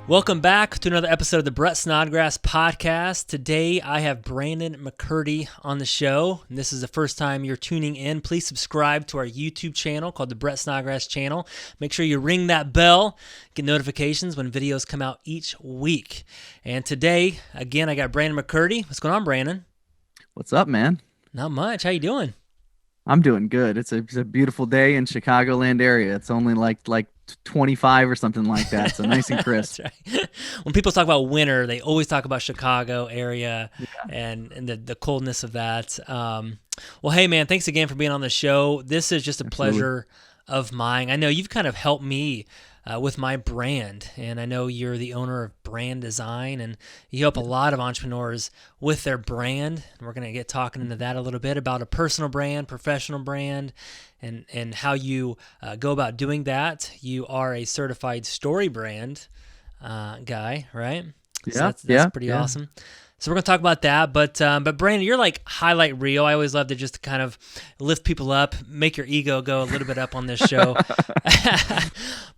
Welcome back to another episode of the Brett Snodgrass podcast. Today I have Brandon McCurdy on the show. And this is the first time you're tuning in. Please subscribe to our YouTube channel called the Brett Snodgrass channel. Make sure you ring that bell, get notifications when videos come out each week. And today, again, I got Brandon McCurdy. What's going on, Brandon? What's up, man? Not much. How you doing? I'm doing good. It's a beautiful day in Chicagoland area. It's only like 25 or something like that. So nice and crisp. That's right. When people talk about winter, they always talk about Chicago area and the coldness of that. Well, hey, man, thanks again for being on the show. This is just a pleasure of mine. I know you've kind of helped me with my brand, and I know you're the owner of Brand Design, and you help a lot of entrepreneurs with their brand. And we're going to get talking into that a little bit about a personal brand, professional brand, and how you go about doing that. You are a certified story brand guy, right? So that's pretty awesome. So we're going to talk about that, but Brandon, you're like highlight reel. I always love to just kind of lift people up, make your ego go a little bit up on this show.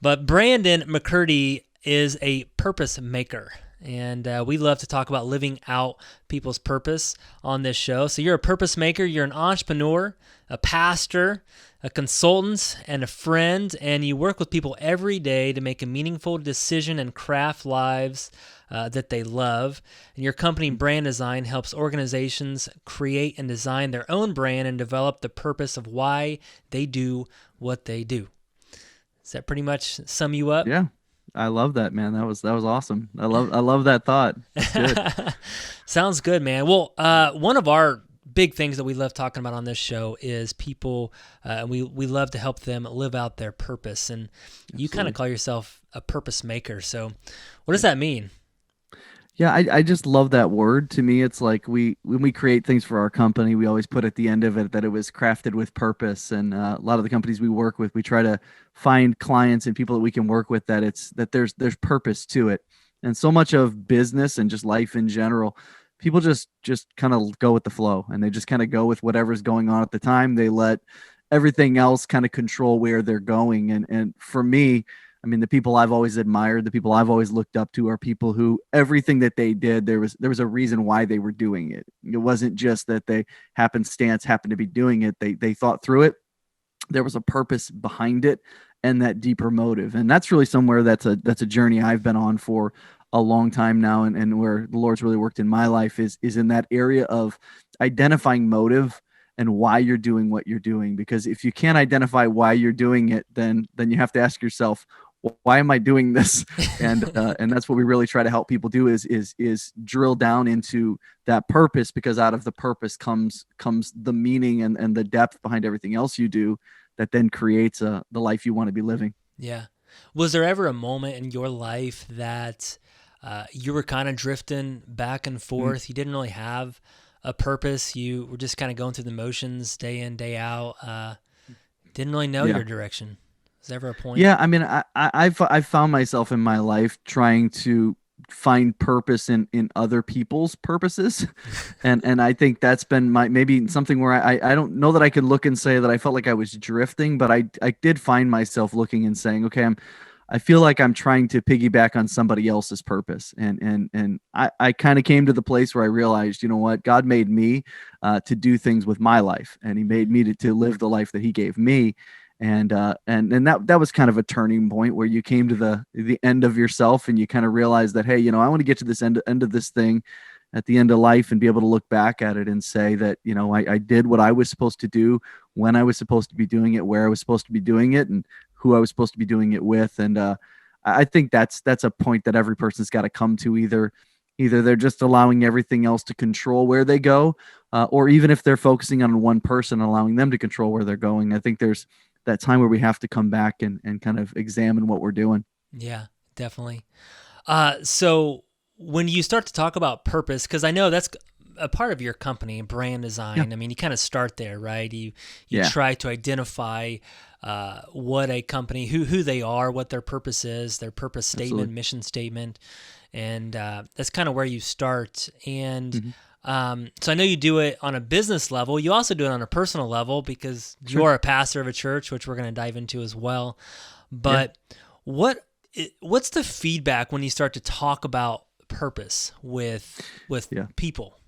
But Brandon McCurdy is a purpose maker, and we love to talk about living out people's purpose on this show. So you're a purpose maker, you're an entrepreneur, a pastor, a consultant, and a friend, and you work with people every day to make a meaningful decision and craft lives that they love. And your company, Brand Design, helps organizations create and design their own brand and develop the purpose of why they do what they do. Does that pretty much sum you up? Yeah. I love that, man. That was awesome. I love that thought. That's good. Sounds good, man. Well, one of our big things that we love talking about on this show is people, we love to help them live out their purpose. And you kind of call yourself a purpose maker. So what does that mean? Yeah, I just love that word. To me, it's like when we create things for our company, we always put at the end of it that it was crafted with purpose. And a lot of the companies we work with, we try to find clients and people that we can work with that there's purpose to it. And so much of business and just life in general, people just kind of go with the flow, and they just kind of go with whatever's going on at the time. They let everything else kind of control where they're going. And for me, I mean, the people I've always admired, the people I've always looked up to are people who everything that they did, there was a reason why they were doing it. It wasn't just that they happened to be doing it. They thought through it. There was a purpose behind it and that deeper motive. And that's really somewhere that's a journey I've been on for a long time now. And where the Lord's really worked in my life is in that area of identifying motive and why you're doing what you're doing. Because if you can't identify why you're doing it, then you have to ask yourself, why am I doing this? And that's what we really try to help people do is drill down into that purpose, because out of the purpose comes the meaning and the depth behind everything else you do that then creates the life you want to be living. Yeah. Was there ever a moment in your life that you were kind of drifting back and forth? You didn't really have a purpose. You were just kind of going through the motions day in, day out. Didn't really know your direction. Was there ever a point? Yeah, I mean, I've found myself in my life trying to find purpose in other people's purposes, and I think that's been maybe something where I don't know that I could look and say that I felt like I was drifting, but I did find myself looking and saying, okay, I feel like I'm trying to piggyback on somebody else's purpose, and I kind of came to the place where I realized, you know what, God made me to do things with my life, and He made me to live the life that He gave me. And that was kind of a turning point where you came to the end of yourself, and you kind of realized that, hey, you know, I want to get to this end of this thing at the end of life and be able to look back at it and say that, you know, I did what I was supposed to do, when I was supposed to be doing it, where I was supposed to be doing it, and who I was supposed to be doing it with. And I think that's a point that every person's got to come to. Either they're just allowing everything else to control where they go, or even if they're focusing on one person, allowing them to control where they're going. I think there's that time where we have to come back and kind of examine what we're doing. Yeah, definitely. So when you start to talk about purpose, because I know that's a part of your company, Brand Design. Yeah. I mean, you kind of start there, right? You try to identify what a company, who they are, what their purpose is, their purpose statement, Absolutely. Mission statement, and that's kind of where you start. And so I know you do it on a business level. You also do it on a personal level because you're a pastor of a church, which we're going to dive into as well. But what what's the feedback when you start to talk about purpose with Yeah. people?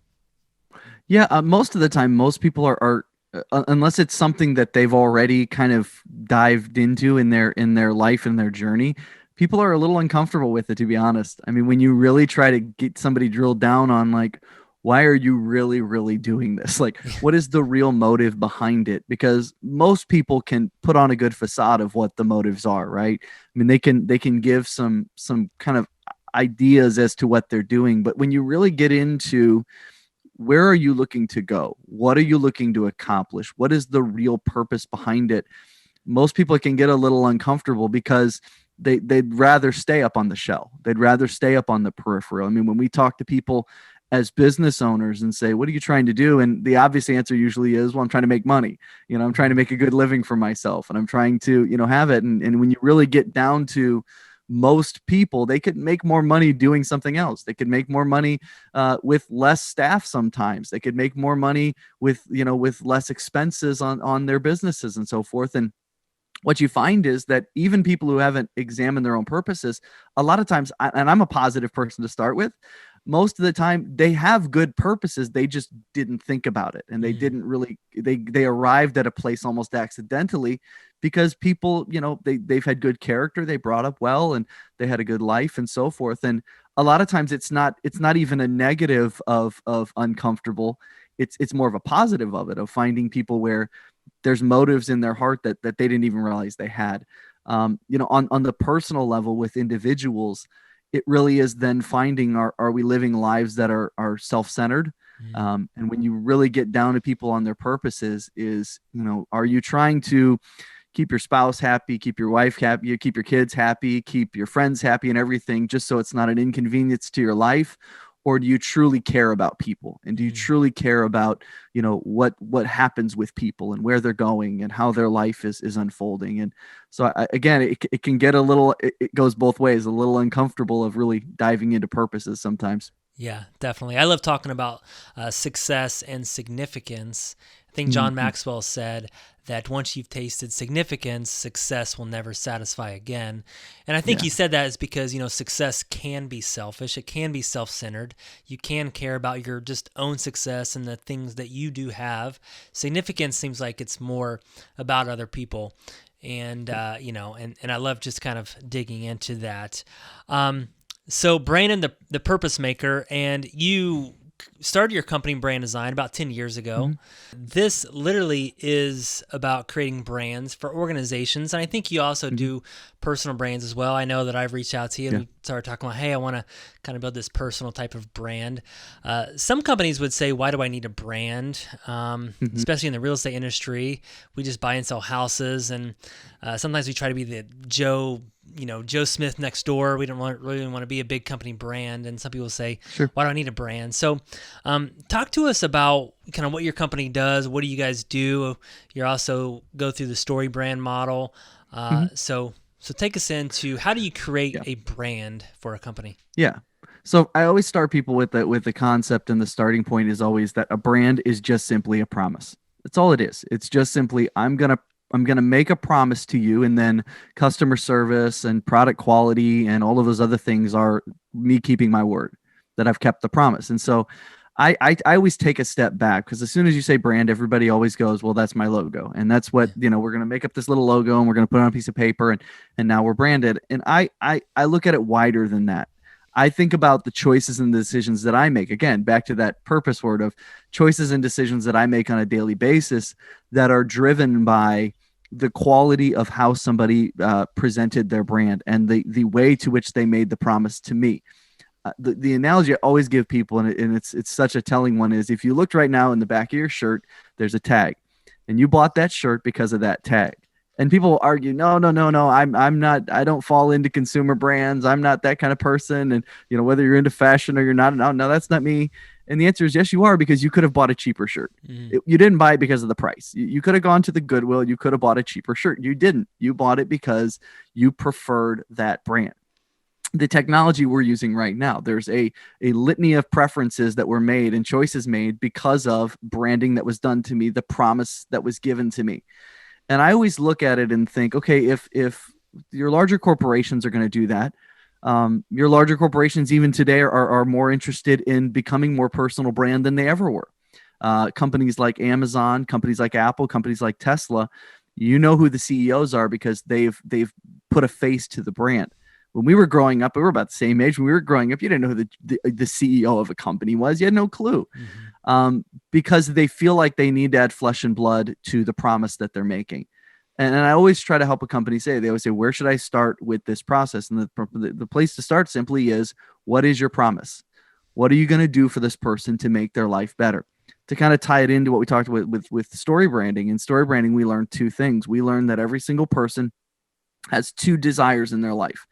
Yeah, most of the time, most people are unless it's something that they've already kind of dived into in their life and their journey, people are a little uncomfortable with it, to be honest. I mean, when you really try to get somebody drilled down on like, why are you really, really doing this? Like, what is the real motive behind it? Because most people can put on a good facade of what the motives are, right? I mean, they can give some kind of ideas as to what they're doing, but when you really get into where are you looking to go? What are you looking to accomplish? What is the real purpose behind it? Most people can get a little uncomfortable because they'd rather stay up on the shell. They'd rather stay up on the peripheral. I mean, when we talk to people as business owners and say, what are you trying to do? And the obvious answer usually is, well, I'm trying to make money. I'm trying to make a good living for myself and I'm trying to, have it. And when you really get down to most people, they could make more money doing something else. They could make more money with less staff. Sometimes they could make more money with less expenses on their businesses and so forth. And what you find is that even people who haven't examined their own purposes, a lot of times, and I'm a positive person to start with, most of the time they have good purposes. They just didn't think about it. And they didn't really, they arrived at a place almost accidentally because people, they've had good character. They brought up well, and they had a good life and so forth. And a lot of times it's not even a negative of uncomfortable. It's more of a positive of it, of finding people where there's motives in their heart that they didn't even realize they had. On the personal level with individuals, it really is then finding are we living lives that are self-centered? And when you really get down to people on their purposes are you trying to keep your spouse happy, keep your wife happy, keep your kids happy, keep your friends happy and everything, just so it's not an inconvenience to your life? Or do you truly care about people? And do you truly care about, what happens with people and where they're going and how their life is unfolding? And so again, it can get it goes both ways, a little uncomfortable of really diving into purposes sometimes. Yeah, definitely. I love talking about success and significance. I think John Mhm. Maxwell said that once you've tasted significance, success will never satisfy again. And I think Yeah. he said that is because, success can be selfish. It can be self-centered. You can care about your just own success and the things that you do have. Significance seems like it's more about other people. And, and I love just kind of digging into that. So Brandon, the purpose maker, and you started your company Brand Design about 10 years ago. Mhm. This literally is about creating brands for organizations. And I think you also Mhm. do personal brands as well. I know that I've reached out to you and Yeah. we started talking about, hey, I want to kind of build this personal type of brand. Some companies would say, why do I need a brand? Mhm. Especially in the real estate industry, we just buy and sell houses. And sometimes we try to be the Joe Smith next door. We don't really want to be a big company brand. And some people say, Sure. why do I need a brand? So talk to us about kind of what your company does. What do you guys do? You also go through the story brand model. Mhm. So take us into how do you create Yeah. a brand for a company? Yeah. So I always start people with the concept, and the starting point is always that a brand is just simply a promise. That's all it is. It's just simply I'm gonna make a promise to you, and then customer service and product quality and all of those other things are me keeping my word that I've kept the promise. And so I always take a step back, because as soon as you say brand, everybody always goes, well, that's my logo. And that's what, Yeah. we're going to make up this little logo and we're going to put it on a piece of paper, and now we're branded. And I look at it wider than that. I think about the choices and the decisions that I make. Again, back to that purpose word of choices and decisions that I make on a daily basis that are driven by the quality of how somebody presented their brand and the way to which they made the promise to me. The analogy I always give people, and it's such a telling one, is if you looked right now in the back of your shirt, there's a tag, and you bought that shirt because of that tag. And people will argue, no, no, no, no, I'm not, I don't fall into consumer brands. I'm not that kind of person. And whether you're into fashion or you're not, no, no, that's not me. And the answer is yes, you are, because you could have bought a cheaper shirt. Mm, You didn't buy it because of the price. You could have gone to the Goodwill. You could have bought a cheaper shirt. You didn't. You bought it because you preferred that brand. The technology we're using right now, there's a litany of preferences that were made and choices made because of branding that was done to me, the promise that was given to me. And I always look at it and think, okay, if your larger corporations are going to do that. Your larger corporations even today are more interested in becoming more personal brand than they ever were. Companies like Amazon, companies like Apple, companies like Tesla, you know who the CEOs are because they've put a face to the brand. When we were growing up, we were about the same age. When we were growing up, you didn't know who the CEO of a company was. You had no clue, because they feel like they need to add flesh and blood to the promise that they're making. And I always try to help a company they always say, where should I start with this process? And the place to start simply is, what is your promise? What are you going to do for this person to make their life better? To kind of tie it into what we talked about with story branding. In story branding, we learned two things. We learned that every single person has two desires in their life.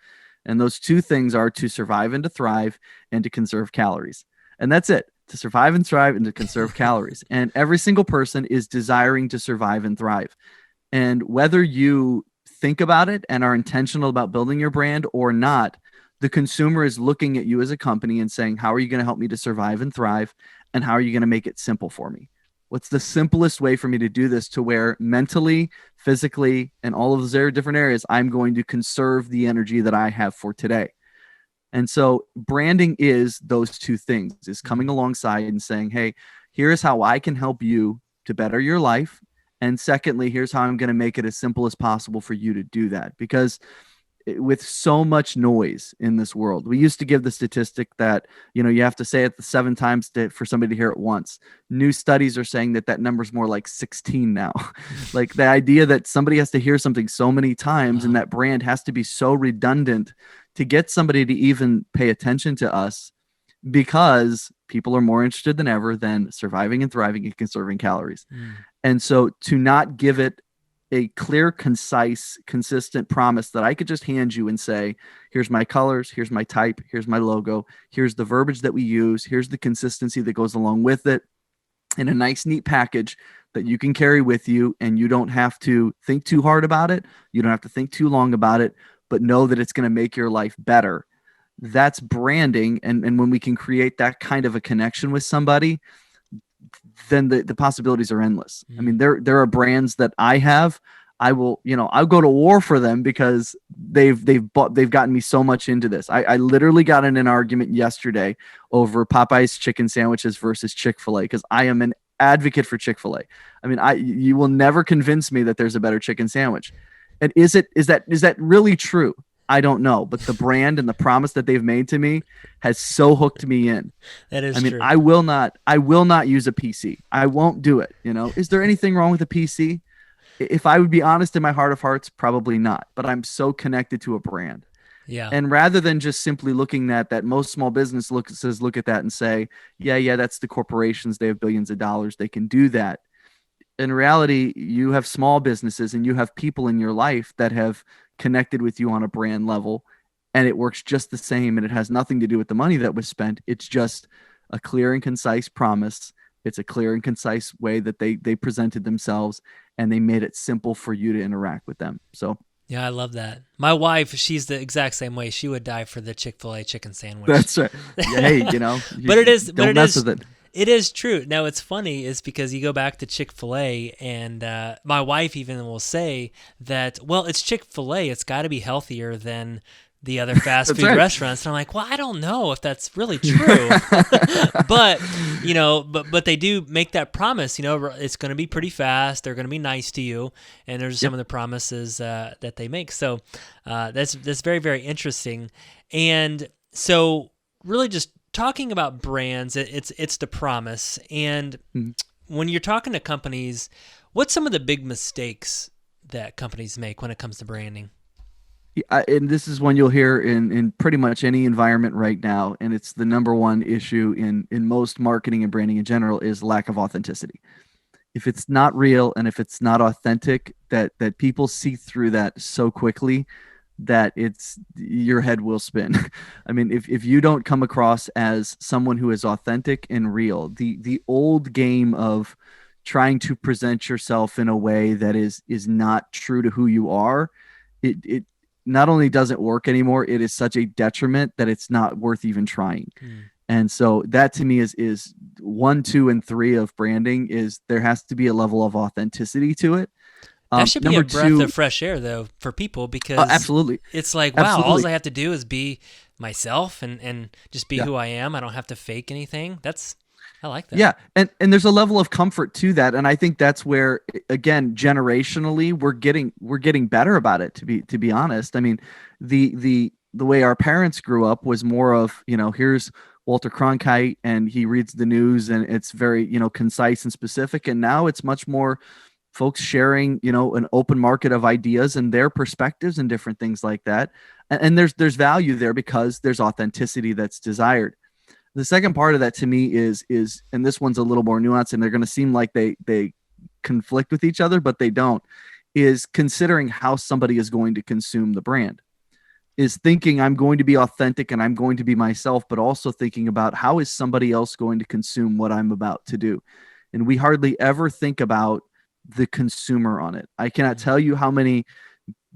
And those two things are to survive and to thrive and to conserve calories. And that's it. To survive and thrive and to conserve calories. And every single person is desiring to survive and thrive. And whether you think about it and are intentional about building your brand or not, the consumer is looking at you as a company and saying, how are you going to help me to survive and thrive? And how are you going to make it simple for me? What's the simplest way for me to do this to where mentally, physically, and all of those different areas, I'm going to conserve the energy that I have for today? And so branding is those two things, is coming alongside and saying, hey, here's how I can help you to better your life. And secondly, here's how I'm going to make it as simple as possible for you to do that. Because with so much noise in this world, we used to give the statistic that, you have to say it 7 times for somebody to hear it once. New studies are saying that number's more like 16 now. Like the idea that somebody has to hear something so many times and that brand has to be so redundant to get somebody to even pay attention to us, because people are more interested than ever than surviving and thriving and conserving calories. And so to not give it a clear, concise, consistent promise that I could just hand you and say, here's my colors, here's my type, here's my logo, here's the verbiage that we use, here's the consistency that goes along with it, in a nice, neat package that you can carry with you, and you don't have to think too hard about it. You don't have to think too long about it, but know that it's going to make your life better. That's branding. And when we can create that kind of a connection with somebody, then the possibilities are endless. I mean, there are brands that I have. I'll go to war for them because they've gotten me so much into this. I literally got in an argument yesterday over Popeye's chicken sandwiches versus Chick-fil-A, because I am an advocate for Chick-fil-A. I mean, you will never convince me that there's a better chicken sandwich. And is that really true? I don't know, but the brand and the promise that they've made to me has so hooked me in. That is true. True. I will not use a PC. I won't do it. Is there anything wrong with a PC? If I would be honest in my heart of hearts, probably not, but I'm so connected to a brand. Yeah. And rather than just simply looking at that, most small business look at that and say, yeah, that's the corporations. They have billions of dollars. They can do that. In reality, you have small businesses and you have people in your life that have connected with you on a brand level, and it works just the same, and it has nothing to do with the money that was spent. It's just a clear and concise promise. It's a clear and concise way that they presented themselves, and they made it simple for you to interact with them. So yeah, I love that. My wife, she's the exact same way. She would die for the Chick-fil-A chicken sandwich. That's right. Yeah, hey, but it is, don't mess with it. It is true. Now, it's funny is because you go back to Chick-fil-A, and my wife even will say that, well, it's Chick-fil-A. It's got to be healthier than the other fast food restaurants. And I'm like, well, I don't know if that's really true. but they do make that promise. It's going to be pretty fast. They're going to be nice to you. And there's some of the promises that they make. So that's very, very interesting. And so really just talking about brands, it's the promise. And when you're talking to companies, what's some of the big mistakes that companies make when it comes to branding? And this is one you'll hear in pretty much any environment right now, and it's the number one issue in most marketing and branding in general, is lack of authenticity. If it's not real and if it's not authentic, that people see through that so quickly that your head will spin. I mean, if you don't come across as someone who is authentic and real, the old game of trying to present yourself in a way that is not true to who you are, it not only doesn't work anymore, it is such a detriment that it's not worth even trying. And so that to me is 1, 2, and 3 of branding. Is there has to be a level of authenticity to it. That should be a Number breath two, of fresh air, though, for people, because absolutely, it's like, wow, all absolutely, I have to do is be myself and just be yeah. who I am. I don't have to fake anything. I like that. Yeah, and there's a level of comfort to that, and I think that's where, again, generationally, we're getting better about it. To be honest, I mean, the way our parents grew up was more of, here's Walter Cronkite, and he reads the news, and it's very, concise and specific. And now it's much more folks sharing, an open market of ideas and their perspectives and different things like that. And there's value there because there's authenticity that's desired. The second part of that to me is and this one's a little more nuanced, and they're going to seem like they conflict with each other, but they don't, is considering how somebody is going to consume the brand, is thinking I'm going to be authentic and I'm going to be myself, but also thinking about how is somebody else going to consume what I'm about to do. And we hardly ever think about the consumer on it. I cannot tell you how many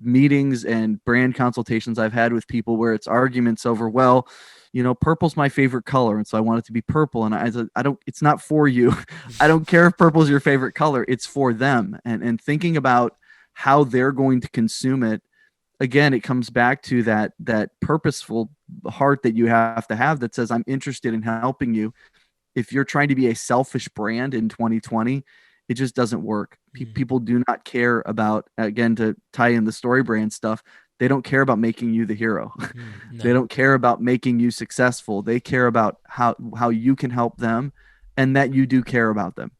meetings and brand consultations I've had with people where it's arguments over, well, purple's my favorite color, and so I want it to be purple. And I don't, it's not for you. I don't care if purple's your favorite color. It's for them. And thinking about how they're going to consume it. Again, it comes back to that purposeful heart that you have to have that says, I'm interested in helping you. If you're trying to be a selfish brand in 2020, it just doesn't work. People do not care about, again, to tie in the story brand stuff, they don't care about making you the hero. No. They don't care about making you successful. They care about how you can help them, and that you do care about them.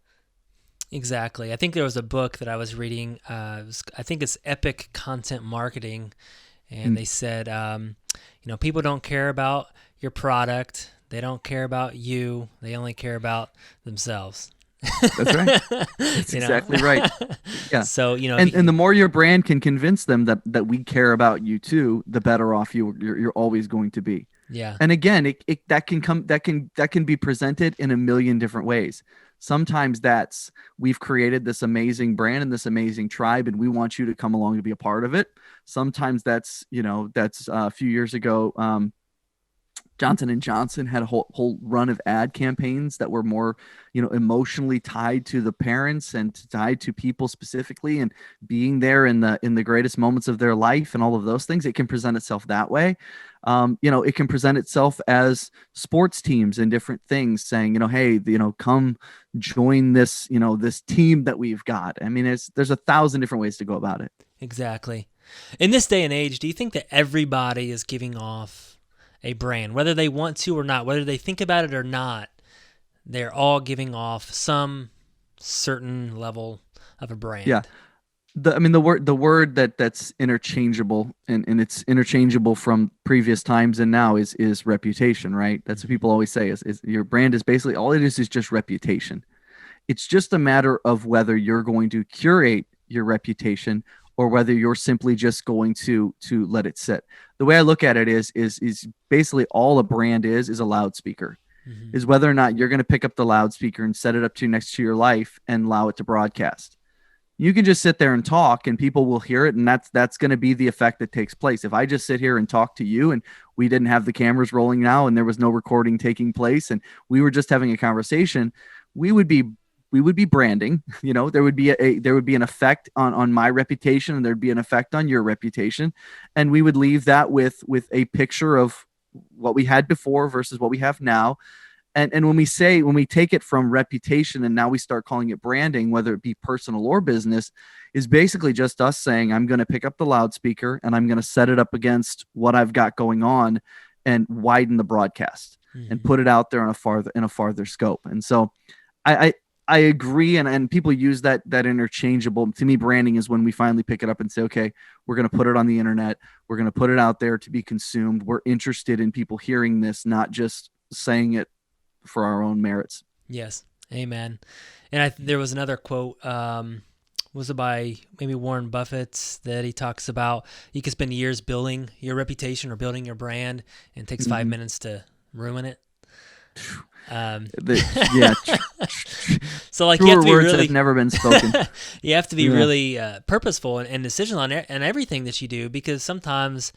Exactly. I think there was a book that I was reading. I think it's Epic Content Marketing, and they said, people don't care about your product. They don't care about you. They only care about themselves. That's right. That's exactly right. Yeah. So, and the more your brand can convince them that we care about you too, the better off you're always going to be. Yeah. And again, that can be presented in a million different ways. Sometimes that's, we've created this amazing brand and this amazing tribe, and we want you to come along to be a part of it. Sometimes that's a few years ago, Johnson & Johnson had a whole run of ad campaigns that were more, emotionally tied to the parents and tied to people specifically, and being there in the greatest moments of their life and all of those things. It can present itself that way. It can present itself as sports teams and different things saying, hey, come join this, this team that we've got. I mean, there's 1,000 different ways to go about it. Exactly. In this day and age, do you think that everybody is giving off a brand, whether they want to or not, whether they think about it or not? They're all giving off some certain level of a brand. Yeah. The word that's interchangeable, and it's interchangeable from previous times and now, is reputation, right? That's what people always say is your brand is basically, all it is just reputation. It's just a matter of whether you're going to curate your reputation or whether you're simply just going to let it sit. The way I look at it is basically all a brand is a loudspeaker. Mm-hmm. Is whether or not you're going to pick up the loudspeaker and set it up to next to your life and allow it to broadcast. You can just sit there and talk and people will hear it, and that's going to be the effect that takes place. If I just sit here and talk to you and we didn't have the cameras rolling now and there was no recording taking place and we were just having a conversation, we would be branding. There would be an effect on my reputation, and there'd be an effect on your reputation, and we would leave that with a picture of what we had before versus what we have now. And when we take it from reputation and now we start calling it branding, whether it be personal or business, is basically just us saying, I'm going to pick up the loudspeaker and I'm going to set it up against what I've got going on and widen the broadcast and put it out there in a farther scope. And so I agree, and people use that interchangeable. To me, branding is when we finally pick it up and say, okay, we're going to put it on the internet. We're going to put it out there to be consumed. We're interested in people hearing this, not just saying it for our own merits. Yes, amen. And there was another quote, was it by maybe Warren Buffett, that he talks about you can spend years building your reputation or building your brand, and it takes 5 minutes to ruin it. So like, you have to be words really, have never been spoken. You have to be really purposeful and decisional on everything that you do, because sometimes,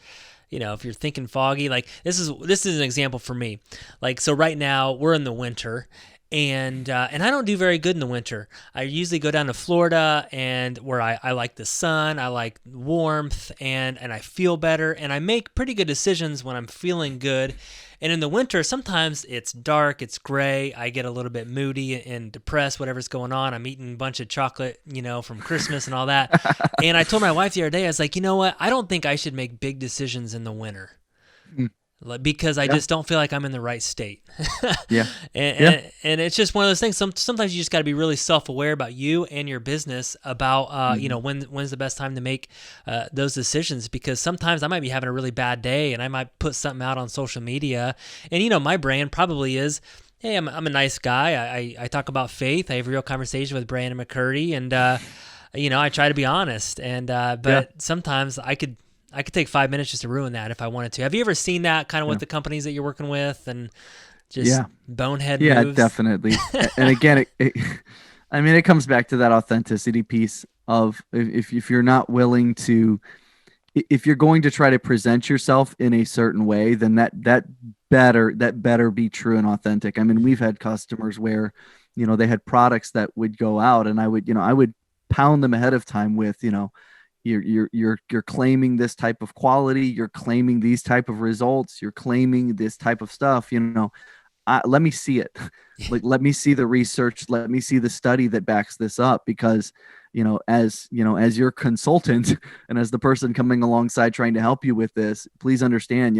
if you're thinking foggy, like this is an example for me. Like, so right now we're in the winter, and I don't do very good in the winter. I usually go down to Florida, and where I like the sun, I like warmth, and I feel better, and I make pretty good decisions when I'm feeling good. And in the winter, sometimes it's dark, it's gray. I get a little bit moody and depressed, whatever's going on. I'm eating a bunch of chocolate, from Christmas and all that. And I told my wife the other day, I was like, you know what? I don't think I should make big decisions in the winter Mm. because I Yeah. just don't feel like I'm in the right state. Yeah. and, Yeah. and it's just one of those things. Sometimes you just got to be really self-aware about you and your business about, Mhm. when's the best time to make those decisions, because sometimes I might be having a really bad day and I might put something out on social media. And, my brand probably is, hey, I'm a nice guy. I talk about faith. I have a real conversation with Brandon McCurdy, and, I try to be honest. And, Yeah. but sometimes I could take 5 minutes just to ruin that if I wanted to. Have you ever seen that kind of Yeah. with the companies that you're working with, and just Yeah. bonehead Yeah, moves? definitely. And again, I mean, it comes back to that authenticity piece of if you're not willing to, if you're going to try to present yourself in a certain way, then that better be true and authentic. I mean, we've had customers where, they had products that would go out, and I would pound them ahead of time with, you're claiming this type of quality, you're claiming these type of results, you're claiming this type of stuff, let me see it. Like, let me see the research, let me see the study that backs this up, because as your consultant and as the person coming alongside trying to help you with this, please understand,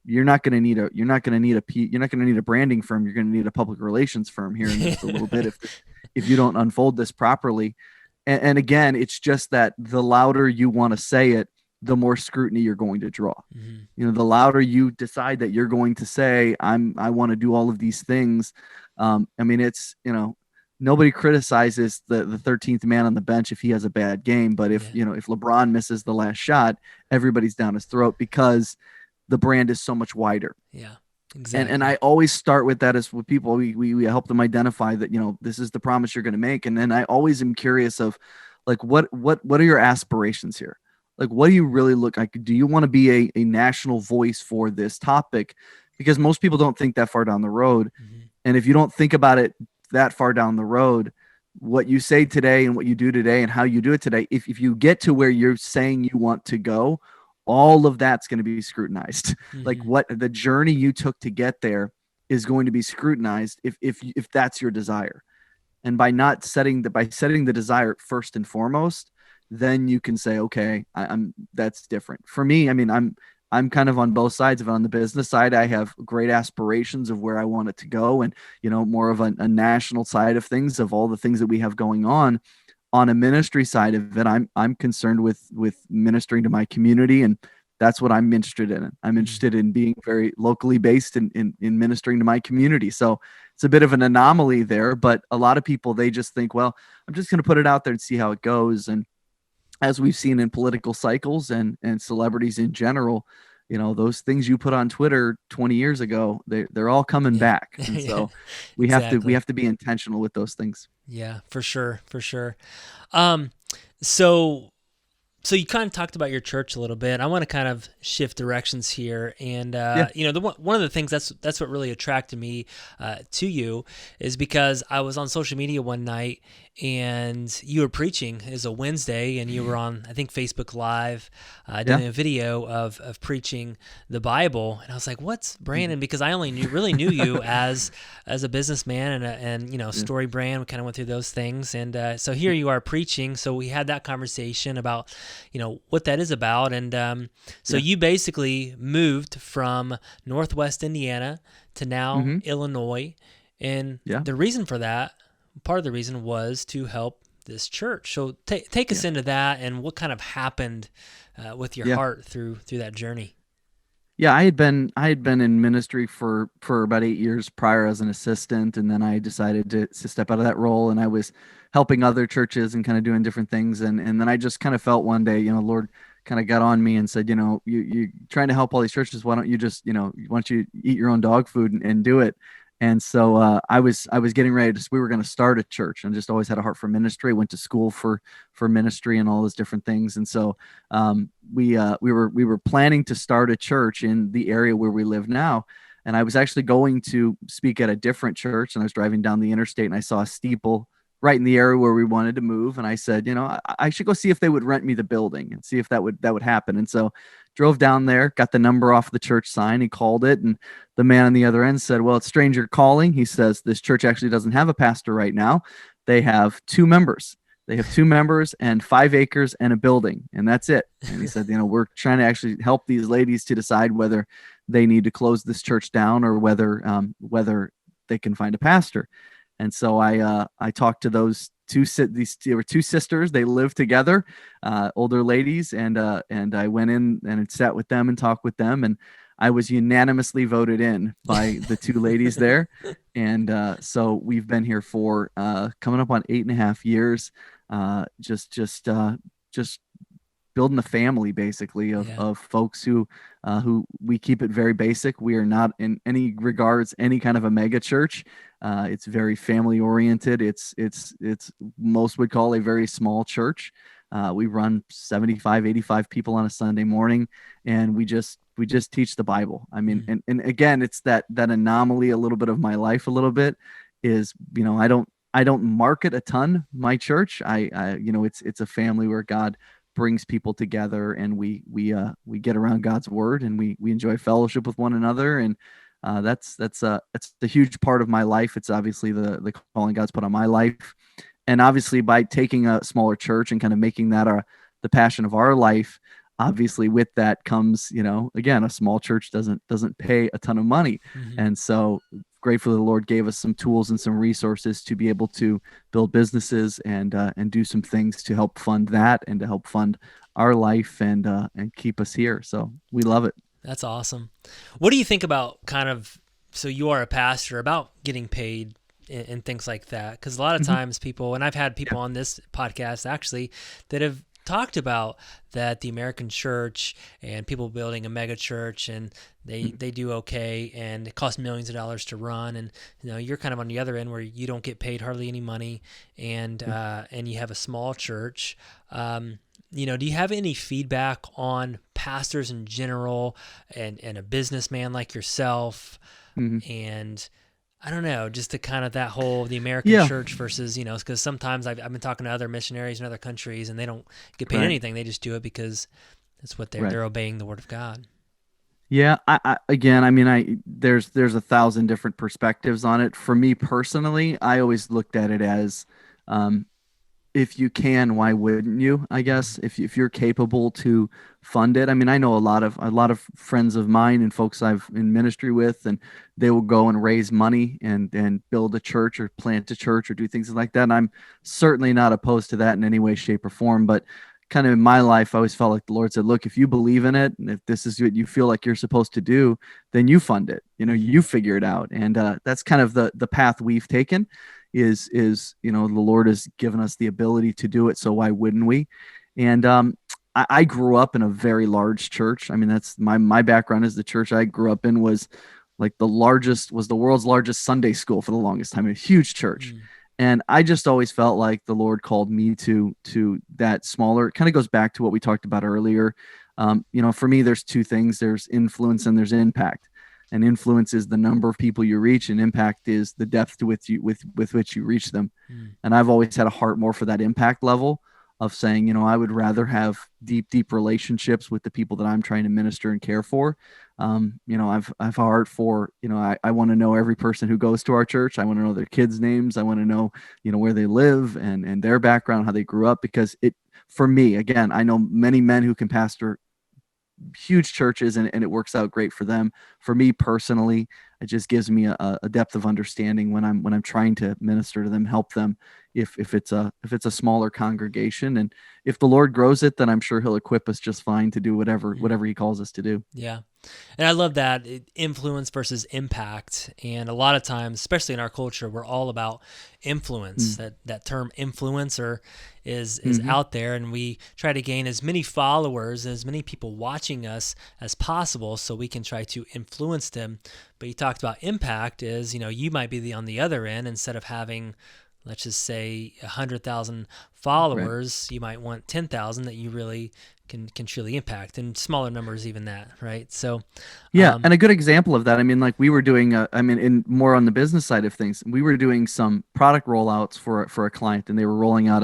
you're not going to need a branding firm, you're going to need a public relations firm here in just a little bit if you don't unfold this properly. And again, it's just that the louder you want to say it, the more scrutiny you're going to draw. Mhm. The louder you decide that you're going to say, I want to do all of these things. I mean, it's, nobody criticizes the 13th man on the bench if he has a bad game, but if, Yeah, if LeBron misses the last shot, everybody's down his throat because the brand is so much wider. yeah, And I exactly. always start with that as with people. We help them identify that, this is the promise you're going to make. And then I always am curious of, like, what are your aspirations here? Like, what do you really look like? Do you want to be a national voice for this topic? Because most people don't think that far down the road. Mhm. And if you don't think about it that far down the road, what you say today and what you do today and how you do it today, if you get to where you're saying you want to go, all of that's going to be scrutinized. Like, Mhm. what the journey you took to get there is going to be scrutinized if that's your desire. And by setting the desire first and foremost, then you can say, okay, I'm that's different for me. I mean, I'm kind of on both sides of it. On the business side, I have great aspirations of where I want it to go, and more of a national side of things, of all the things that we have going on a ministry side of it. I'm concerned with ministering to my community, and that's what I'm interested in. I'm Mhm. interested in being very locally based in ministering to my community. So it's a bit of an anomaly there, but a lot of people, they just think, well, I'm just going to put it out there and see how it goes. And as we've seen in political cycles and celebrities in general, those things you put on Twitter 20 years ago, they're all coming Yeah, back. And yeah, so we exactly. have to be intentional with those things. Yeah, for sure, for sure. Um, so so you kind of talked about your church a little bit. I want to kind of shift directions here, and Yeah. one of the things that's what really attracted me to you is because I was on social media one night and you were preaching. It was a Wednesday, and you were on, I think, Facebook Live, Yeah. doing a video of preaching the Bible, and I was like, "What's Mhm. Brandon?" Because I only really knew you as a businessman and Yeah. story brand. We kind of went through those things, and so here you are preaching. So we had that conversation about what that is about. And so Yeah. you basically moved from Northwest Indiana to now Hmm. Illinois. And Yeah. the reason for that, part of the reason was to help this church. So take us Yeah. into that and what kind of happened with your Yeah. heart through that journey. Yeah, I had been in ministry for about 8 years prior as an assistant, and then I decided to step out of that role, and I was helping other churches and kind of doing different things, and then I just kind of felt one day, Lord kind of got on me and said, you trying to help all these churches, why don't you just, why don't you eat your own dog food and do it? And so I was getting ready to, we were going to start a church, and just always had a heart for ministry. Went to school for ministry and all those different things, and so we were planning to start a church in the area where we live now. And I was actually going to speak at a different church, and I was driving down the interstate and I saw a steeple right in the area where we wanted to move. And I said, I should go see if they would rent me the building and see if that would happen. And so drove down there, got the number off the church sign. He called it, and the man on the other end said, well, it's stranger calling. He says, this church actually doesn't have a pastor right now. They have two members. They have two members and 5 acres and a building, and that's it. And he said, we're trying to actually help these ladies to decide whether they need to close this church down or whether they can find a pastor. And so I talked to those there were two sisters. They lived together, older ladies, and I went in and sat with them and talked with them, and I was unanimously voted in by the two ladies there. And so we've been here for coming up on 8.5 years, just building a family basically of folks who we keep it very basic. We are not in any regards any kind of a mega church. It's very family oriented. It's most would call a very small church. We run 75, 85 people on a Sunday morning, and we just teach the Bible. I mean, and again, it's that anomaly a little bit of my life a little bit is, I don't market a ton my church. It's a family where God brings people together, and we get around God's word, and we enjoy fellowship with one another. And that's a huge part of my life. It's obviously the calling God's put on my life. And obviously by taking a smaller church and kind of making that the passion of our life, obviously with that comes, again, a small church doesn't pay a ton of money. Mm-hmm. And so gratefully the Lord gave us some tools and some resources to be able to build businesses and do some things to help fund that and to help fund our life and keep us here. So we love it. That's awesome. What do you think about so you are a pastor, about getting paid and things like that? Because a lot of times people, and I've had people on this podcast actually that have talked about that the American church and people building a mega church, and they do okay, and it costs millions of dollars to run, and you're kind of on the other end where you don't get paid hardly any money, and you have a small church. Do you have any feedback on pastors in general and a businessman like yourself? Mm-hmm. And I don't know, just the kind of that whole, the American church versus, because sometimes I've been talking to other missionaries in other countries, and they don't get paid anything. They just do it because that's what they're obeying the word of God. Yeah. There's 1,000 different perspectives on it. For me personally, I always looked at it as, if you can, why wouldn't you? I guess if you're capable to fund it. I mean, I know a lot of friends of mine and folks I've in ministry with, and they will go and raise money and build a church or plant a church or do things like that. And I'm certainly not opposed to that in any way, shape, or form. But kind of in my life, I always felt like the Lord said, look, if you believe in it, and if this is what you feel like you're supposed to do, then you fund it. You figure it out. And that's kind of the path we've taken. Is the Lord has given us the ability to do it, so why wouldn't we? And I grew up in a very large church. I mean, that's my background. Is the church I grew up in was like the world's largest Sunday school for the longest time, a huge church. And I just always felt like the Lord called me to that smaller. It kind of goes back to what we talked about earlier. For me, there's two things: there's influence and there's impact. And influence is the number of people you reach, and impact is the depth with which you reach them. And I've always had a heart more for that impact level of saying, I would rather have deep relationships with the people that I'm trying to minister and care for. I've a heart for, I want to know every person who goes to our church. I want to know their kids' names. I want to know, where they live and their background, how they grew up, because for me, again, I know many men who can pastor huge churches and it works out great for them. For me personally, it just gives me a depth of understanding when I'm trying to minister to them, help them if it's a smaller congregation. And if the Lord grows it, then I'm sure he'll equip us just fine to do whatever he calls us to do. Yeah. And I love that influence versus impact. And a lot of times, especially in our culture, we're all about influence. That term influencer is out there, and we try to gain as many followers, as many people watching us as possible so we can try to influence them. But you talked about impact is, you might be on the other end. Instead of having, let's just say, 100,000 followers, you might want 10,000 that you really can truly impact, and smaller numbers even that, right? So, Yeah, and a good example of that, I mean, like we were doing, I mean, in more on the business side of things, we were doing some product rollouts for a client, and they were rolling out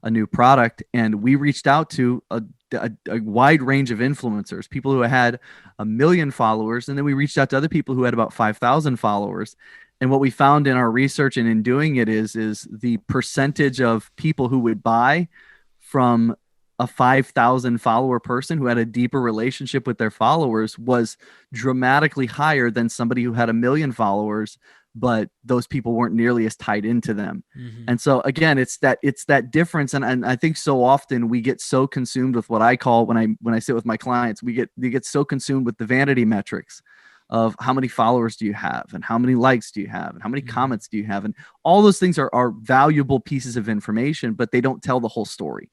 a new product, and we reached out to a wide range of influencers, people who had 1 million followers, and then we reached out to other people who had about 5,000 followers. And what we found in our research and in doing it is the percentage of people who would buy from a 5,000 follower person who had a deeper relationship with their followers was dramatically higher than somebody who had 1 million followers, but those people weren't nearly as tied into them. mm-hmm. And so again, it's that difference. And I think so often we get so consumed with what I call, when I sit with my clients, we get so consumed with the vanity metrics of how many followers do you have, and how many likes do you have, and how many comments do you have, and all those things are valuable pieces of information, but they don't tell the whole story.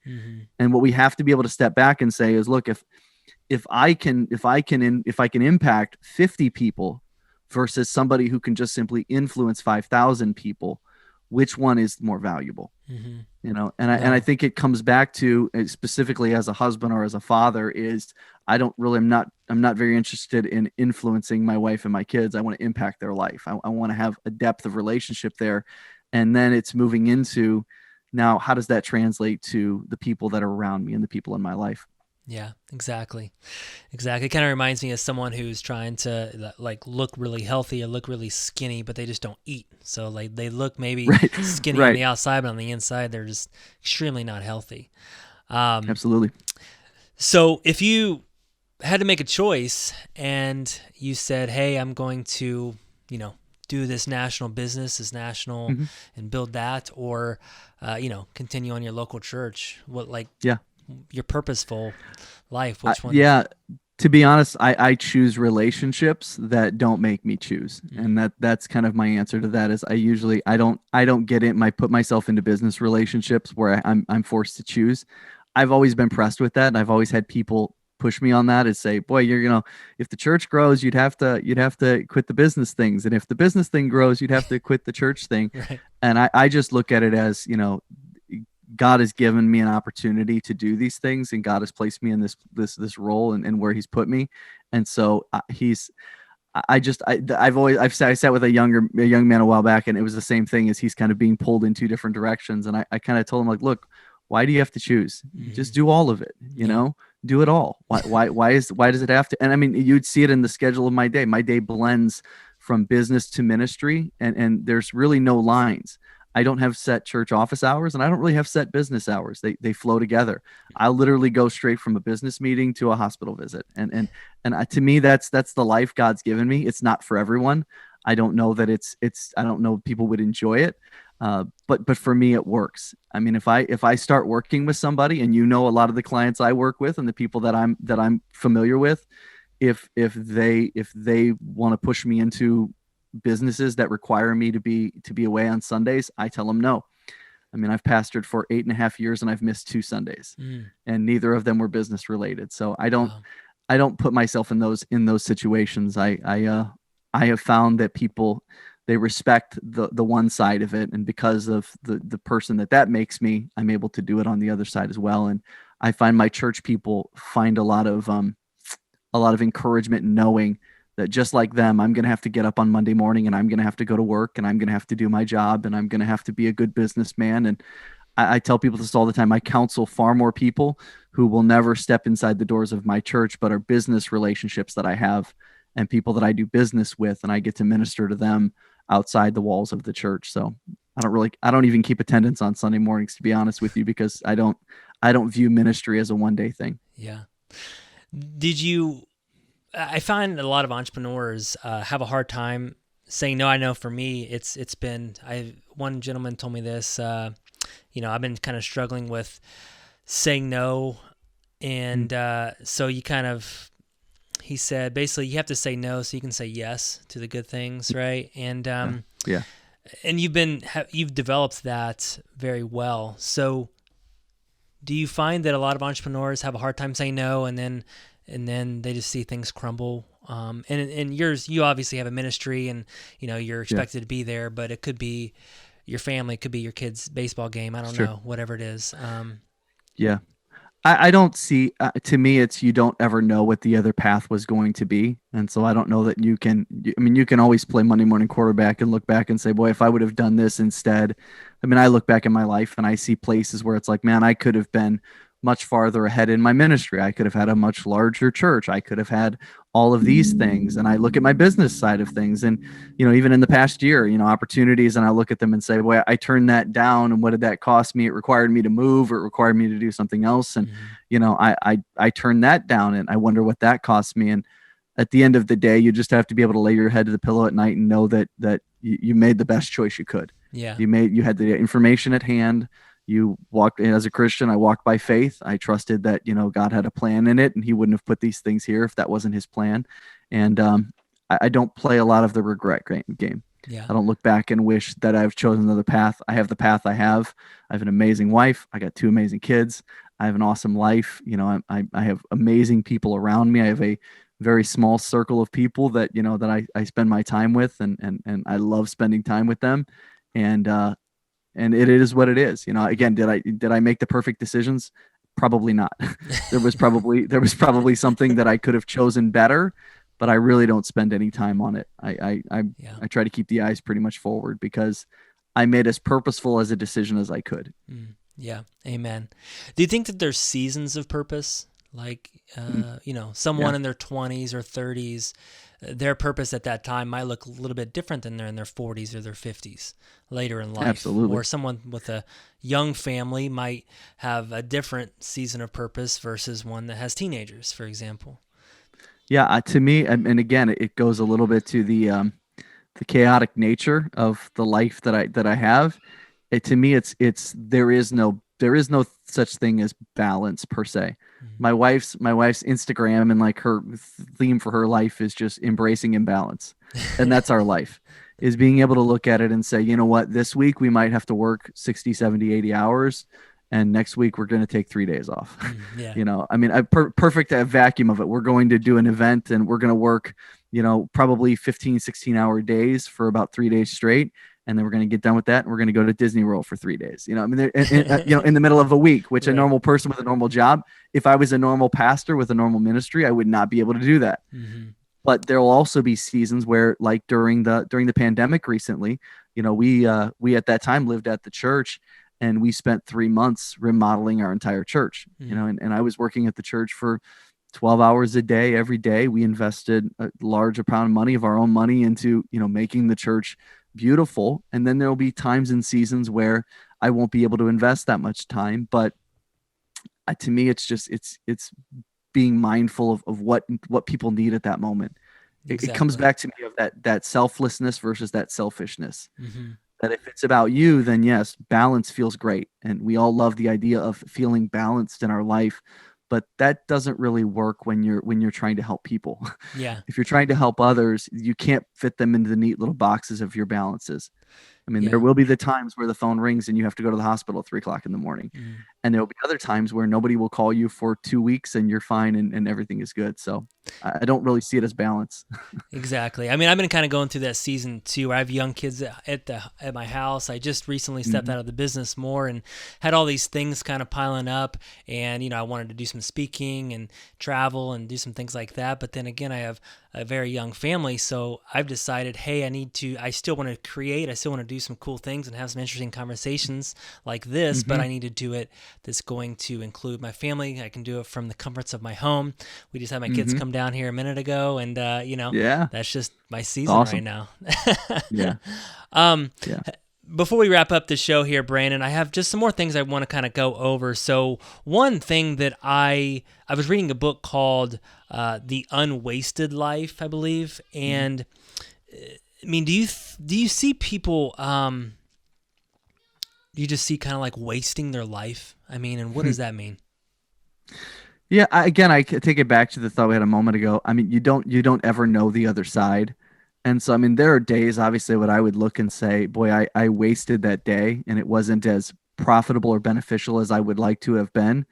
And what we have to be able to step back and say is, look, if I can impact 50 people versus somebody who can just simply influence 5,000 people, which one is more valuable? And I think it comes back to, specifically as a husband or as a father, is I'm not very interested in influencing my wife and my kids. I want to impact their life. I want to have a depth of relationship there. And then it's moving into, now, how does that translate to the people that are around me and the people in my life? Yeah, exactly. It kind of reminds me of someone who's trying to like look really healthy or look really skinny, but they just don't eat. So like they look maybe skinny on the outside, but on the inside they're just extremely not healthy. Absolutely. So if you had to make a choice and you said, "Hey, I'm going to, do this national business, and build that, or continue on your local church," what your purposeful life, which one? Yeah, to be honest, I choose relationships that don't make me choose. And that's kind of my answer to that. Is I don't get in, put myself into business relationships where I'm forced to choose. I've always been pressed with that, and I've always had people push me on that, and say, boy, if the church grows, you'd have to quit the business things, and if the business thing grows, you'd have to quit the church thing. Right. And I just look at it as, God has given me an opportunity to do these things, and God has placed me in this role, and where He's put me. And so I sat with a young man a while back, and it was the same thing, as he's kind of being pulled in two different directions. And I kind of told him, like, look, why do you have to choose? Just do all of it, do it all. Why does it have to? And I mean, you'd see it in the schedule of my day. My day blends from business to ministry, and there's really no lines. I don't have set church office hours, and I don't really have set business hours. They flow together. I'll literally go straight from a business meeting to a hospital visit. And to me, that's the life God's given me. It's not for everyone. I don't know that I don't know if people would enjoy it. But for me, it works. I mean, if I start working with somebody, and a lot of the clients I work with and the people that I'm familiar with, if they want to push me into businesses that require me to be away on Sundays, I tell them no. I mean, I've pastored for 8.5 years, and I've missed 2 Sundays, and neither of them were business related. So I don't put myself in those situations. I have found that people, they respect the one side of it, and because of the person that makes me, I'm able to do it on the other side as well. And I find my church people find a lot of encouragement in knowing that, just like them, I'm going to have to get up on Monday morning, and I'm going to have to go to work, and I'm going to have to do my job, and I'm going to have to be a good businessman. And I tell people this all the time. I counsel far more people who will never step inside the doors of my church, but are business relationships that I have, and people that I do business with, and I get to minister to them outside the walls of the church. So I don't even keep attendance on Sunday mornings, to be honest with you, because I don't view ministry as a one-day thing. Yeah. I find a lot of entrepreneurs have a hard time saying no. I know for me, it's been, one gentleman told me this, I've been kind of struggling with saying no. And so he said, basically, you have to say no so you can say yes to the good things, right? And yeah. And you've developed that very well. So do you find that a lot of entrepreneurs have a hard time saying no, and then they just see things crumble? And you obviously have a ministry, and you're expected to be there, but it could be your family, it could be your kid's baseball game. I don't know, whatever it is. Yeah. I don't see, to me, it's you don't ever know what the other path was going to be. And so I don't know that I mean, you can always play Monday morning quarterback and look back and say, boy, if I would have done this instead. I mean, I look back in my life and I see places where it's like, man, I could have been much farther ahead in my ministry. I could have had a much larger church. I could have had all of these things. And I look at my business side of things. And, even in the past year, opportunities, and I look at them and say, boy, I turned that down. And what did that cost me? It required me to move, or it required me to do something else. And, Mhm. I turned that down, and I wonder what that cost me. And at the end of the day, you just have to be able to lay your head to the pillow at night and know that you made the best choice you could. Yeah. You had the information at hand. You walked, as a Christian, I walked by faith. I trusted that, God had a plan in it, and he wouldn't have put these things here if that wasn't his plan. And I don't play a lot of the regret game. Yeah. I don't look back and wish that I've chosen another path. I have the path I have. I have an amazing wife. I got two amazing kids. I have an awesome life. I have amazing people around me. I have a very small circle of people that, I spend my time with, and I love spending time with them. And, it is what it is. Again, did I make the perfect decisions? Probably not. There was probably something that I could have chosen better, but I really don't spend any time on it. Yeah. I try to keep the eyes pretty much forward, because I made as purposeful as a decision as I could. Yeah. Amen. Do you think that there's seasons of purpose? Like, Mm, someone yeah, in their 20s or 30s, their purpose at that time might look a little bit different than they're in their 40s or their 50s later in life. absolutely. Or someone with a young family might have a different season of purpose versus one that has teenagers, for example. Yeah, to me, and again, it goes a little bit to the chaotic nature of the life that I have. To me, it's there is no such thing as balance per se. Mhm. My wife's Instagram, and like her theme for her life is just embracing imbalance, and that's our life, is being able to look at it and say, you know what, this week we might have to work 60, 70, 80 hours, and next week we're going to take 3 days off. Yeah. I mean, perfect vacuum of it. We're going to do an event, and we're going to work, probably 15, 16-hour days for about 3 days straight. And then we're going to get done with that, and we're going to go to Disney World for 3 days. I mean, in the middle of a week, which a Right. normal person with a normal job, if I was a normal pastor with a normal ministry, I would not be able to do that. Hmm. But there will also be seasons where, like during the pandemic recently, we at that time lived at the church, and we spent 3 months remodeling our entire church. And I was working at the church for 12 hours a day every day. We invested a large amount of money, of our own money, into making the church beautiful. And then there will be times and seasons where I won't be able to invest that much time. But to me, it's just it's being mindful of what people need at that moment. It comes Exactly. back to me of that selflessness versus that selfishness. Hmm. That if it's about you, then yes, balance feels great, and we all love the idea of feeling balanced in our life. But that doesn't really work when you're trying to help people. Yeah. If you're trying to help others, you can't fit them into the neat little boxes of your balances. I mean, there Yeah. will be the times where the phone rings and you have to go to the hospital at 3 o'clock in the morning. Mm. And there will be other times where nobody will call you for 2 weeks and you're fine, and everything is good. So I don't really see it as balance. Exactly. I mean, I've been kind of going through that season too, where I have young kids at my house. I just recently stepped Hmm. out of the business more and had all these things kind of piling up. And I wanted to do some speaking and travel and do some things like that. But then again, I have a very young family, so I've decided, hey, I still want to create. I still want to do some cool things and have some interesting conversations like this. But Hmm. I need to do it that's going to include my family. I can do it from the comforts of my home. We just had my kids Hmm. come down here a minute ago, and Yeah. that's just my It's season right awesome. now. Yeah. um, Yeah. Before we wrap up the show here, Brandon, I have just some more things I want to kind of go over. So one thing that I was reading a book called "The Unwasted Life," I believe, Mhm. and I mean, do you see people? Do you just see kind of like wasting their life? I mean, and what does that mean? Yeah, again, take it back to the thought we had a moment ago. I mean, you don't ever know the other side. And so, I mean, there are days, obviously, what I would look and say, boy, I wasted that day, and it wasn't as profitable or beneficial as I would like to have been.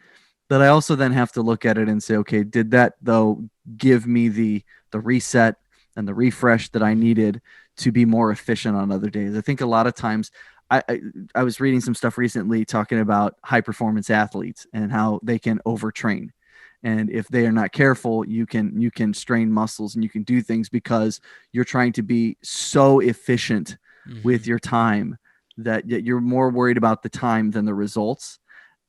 But I also then have to look at it and say, okay, did that though give me the reset and the refresh that I Hmm. needed to be more efficient on other days? I think a lot of times I was reading some stuff recently talking about high performance athletes and how they can overtrain. And if they are not careful, you can strain muscles and you can do things because you're trying to be so efficient Hmm. with your time that you're more worried about the time than the results.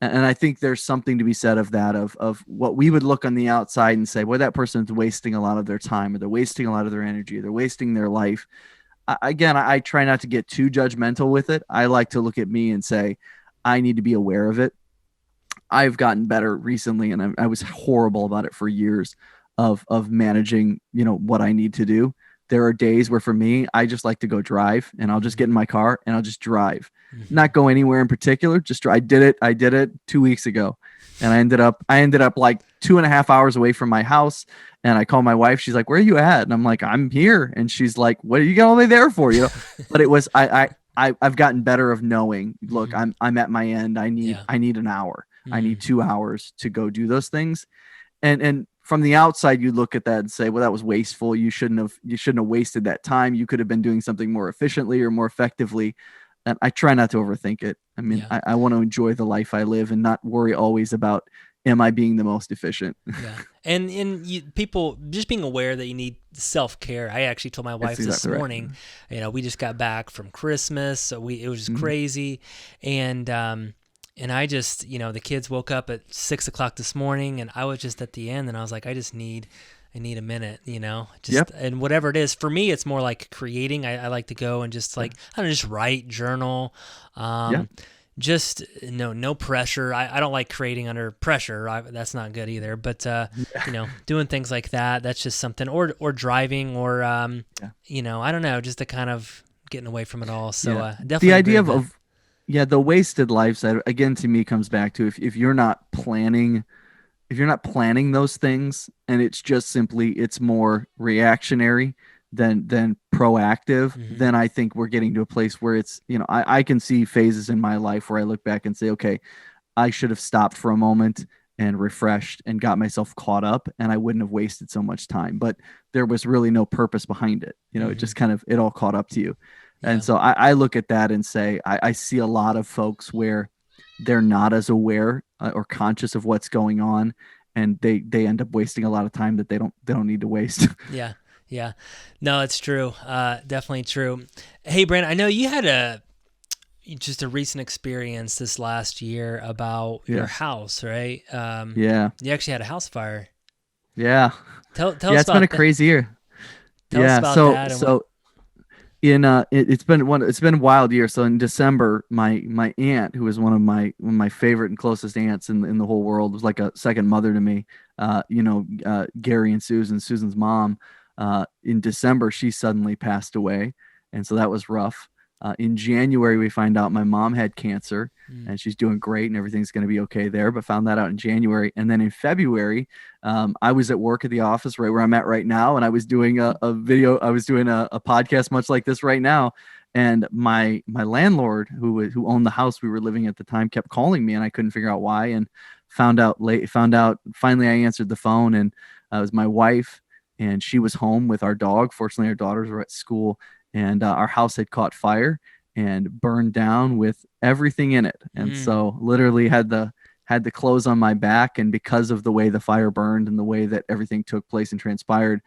And I think there's something to be said of that, of what we would look on the outside and say, well, that person's wasting a lot of their time, or they're wasting a lot of their energy, or they're wasting their life. Again, I try not to get too judgmental with it. I like to look at me and say, I need to be aware of it. I've gotten better recently, and I was horrible about it for years of managing, what I need to do. There are days where for me, I just like to go drive, and I'll just get in my car and I'll just drive, Hmm. not go anywhere in particular. Just I did it. I did it 2 weeks ago, and I ended up like 2.5 hours away from my house. And I called my wife. She's like, "Where are you at?" And I'm like, "I'm here." And she's like, "What are you all the way there for?" But it was I've gotten better of knowing. Look, Hmm. I'm at my end. I need Yeah. I need an hour. I Hmm. need 2 hours to go do those things. And from the outside, you look at that and say, well, that was wasteful. You shouldn't have wasted that time. You could have been doing something more efficiently or more effectively. And I try not to overthink it. I mean, Yeah. I want to enjoy the life I live and not worry always about, am I being the most efficient? Yeah. And people just being aware that you need self care. I actually told my That's wife this exactly right. morning. We just got back from Christmas, so it was just Mhm. crazy, and I just the kids woke up at 6 o'clock this morning, and I was just at the end, and I was like, I need a minute, just Yep. and whatever it is for me, it's more like creating. I like to go and just Yeah. like I don't know, just write, journal. Yeah. Um, just no pressure. I don't like creating under pressure. That's not good either. But doing things like that, that's just something. Or driving, or Yeah. I don't know, just to kind of getting away from it all. So Yeah. The definitely agree idea with of, that. of yeah, the wasted life side again to me comes back to, if you're not planning, those things, and it's just simply it's more reactionary than proactive, Hmm. then I think we're getting to a place where it's, I can see phases in my life where I look back and say, okay, I should have stopped for a moment and refreshed and got myself caught up, and I wouldn't have wasted so much time. But there was really no purpose behind it. It Hmm. just kind of, it all caught up to you. And Yeah. so I look at that and say, I see a lot of folks where they're not as aware or conscious of what's going on, and they end up wasting a lot of time that they don't need to waste. Yeah. Yeah. No, it's true. Definitely true. Hey, Brandon, I know you had just a recent experience this last year about your Yes. house, right? Yeah. You actually had a house fire. Yeah. Tell Yeah, us it's been a about that. crazy year. Tell us Yeah. about So that and what. so it's been a wild year. So in December, my aunt, who is one of my favorite and closest aunts in the whole world, was like a second mother to me. Gary and Susan's mom. In December, she suddenly passed away, and so that was rough. In January, we find out my mom had cancer, Mm. and she's doing great, and everything's going to be okay there. But found that out in January, and then in February, I was at work at the office right where I'm at right now, and I was doing a video. I was doing a podcast much like this right now, and my landlord, who owned the house we were living at the time, kept calling me, and I couldn't figure out why. And found out finally. I answered the phone, and it was my wife, and she was home with our dog. Fortunately, our daughters were at school, and our house had caught fire and burned down with everything in it. And Mm. so literally had the clothes on my back, and because of the way the fire burned and the way that everything took place and transpired,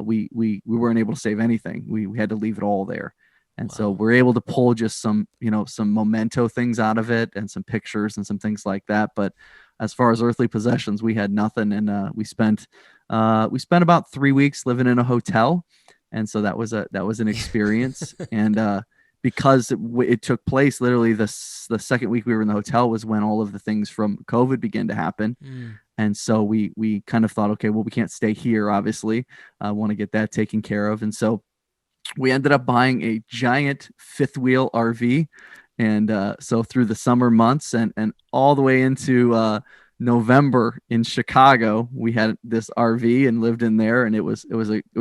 we weren't able to save anything. We had to leave it all there, and so Wow. we're able to pull just some memento things out of it and some pictures and some things like that. But as far as earthly possessions, we had nothing, and we spent about 3 weeks living in a hotel, and so that was an experience. And because it took place literally the second week we were in the hotel was when all of the things from COVID began to happen. Mm. And so we kind of thought, okay, well, we can't stay here, obviously. I want to get that taken care of. And so we ended up buying a giant fifth wheel RV. And so through the summer months and all the way into November in Chicago, we had this RV and lived in there, and it was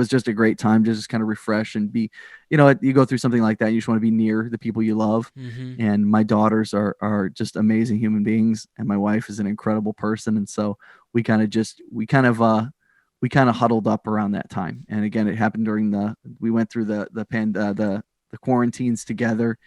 just a great time to just kind of refresh and be, you go through something like that, you just want to be near the people you love. Mm-hmm. And my daughters are just amazing human beings, and my wife is an incredible person, and so we kind of just we kind of huddled up around that time. And again, it happened during we went through the quarantines together,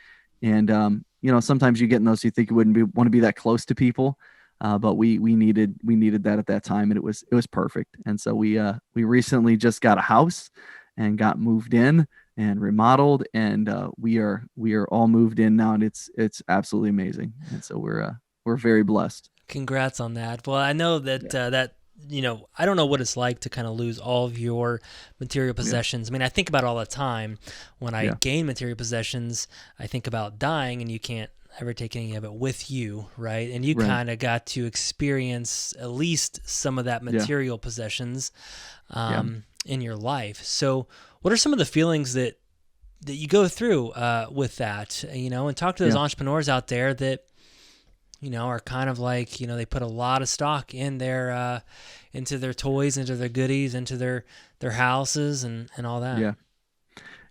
And sometimes you get in those, you think you wouldn't want to be that close to people, but we needed that at that time, and it was perfect. And so we recently just got a house and got moved in and remodeled, and we are all moved in now, and it's absolutely amazing. And so we're very blessed. Congrats on that. Well, I know that Yeah, I don't know what it's like to kind of lose all of your material yeah, possessions. I mean, I think about it all the time. When I yeah, gain material possessions, I think about dying, and you can't ever take any of it with you, right? And you right, kind of got to experience at least some of that yeah, material possessions yeah, in your life. So, what are some of the feelings that you go through with that? And talk to those yeah. entrepreneurs out there that are kind of like, they put a lot of stock in their into their toys, into their goodies, into their houses and all that. Yeah.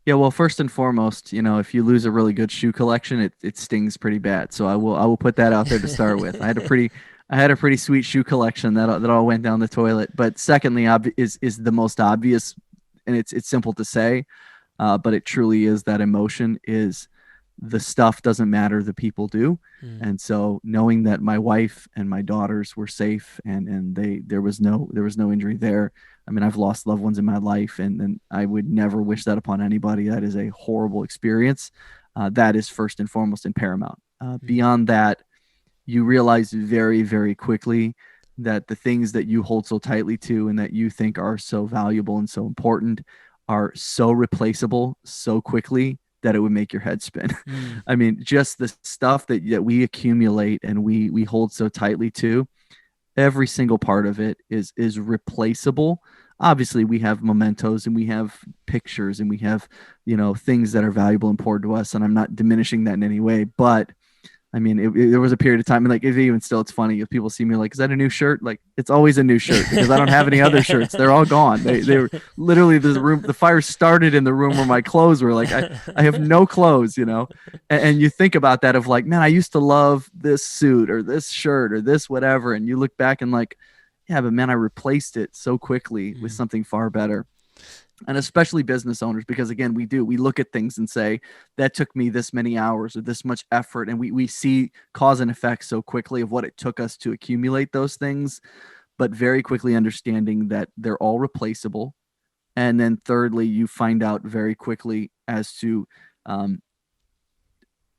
Yeah, well, first and foremost, if you lose a really good shoe collection, it stings pretty bad. So I will put that out there to start with. I had a pretty sweet shoe collection that all went down the toilet. But secondly, is the most obvious, and it's simple to say, but it truly is that emotion is the stuff doesn't matter, the people do. Mm, And so knowing that my wife and my daughters were safe, and there was no injury there. I mean, I've lost loved ones in my life, and I would never wish that upon anybody. That is a horrible experience. That is first and foremost and paramount. mm, Beyond that, you realize very, very quickly that the things that you hold so tightly to and that you think are so valuable and so important are so replaceable so quickly that it would make your head spin. mm, I mean, just the stuff that we accumulate and we hold so tightly to, every single part of it is replaceable. Obviously, we have mementos and we have pictures and we have, things that are valuable and important to us, and I'm not diminishing that in any way, but I mean, there was a period of time, and like, even still, it's funny if people see me like, "Is that a new shirt?" Like, it's always a new shirt because I don't have any other yeah. shirts. They're all gone. They were literally the fire started in the room where my clothes were. Like, I have no clothes, and you think about that of like, man, I used to love this suit or this shirt or this whatever, and you look back and like, yeah, but man, I replaced it so quickly with Mm, something far better. And especially business owners, because again, we look at things and say that took me this many hours or this much effort, and we see cause and effect so quickly of what it took us to accumulate those things, but very quickly understanding that they're all replaceable. And then thirdly, you find out very quickly as to um,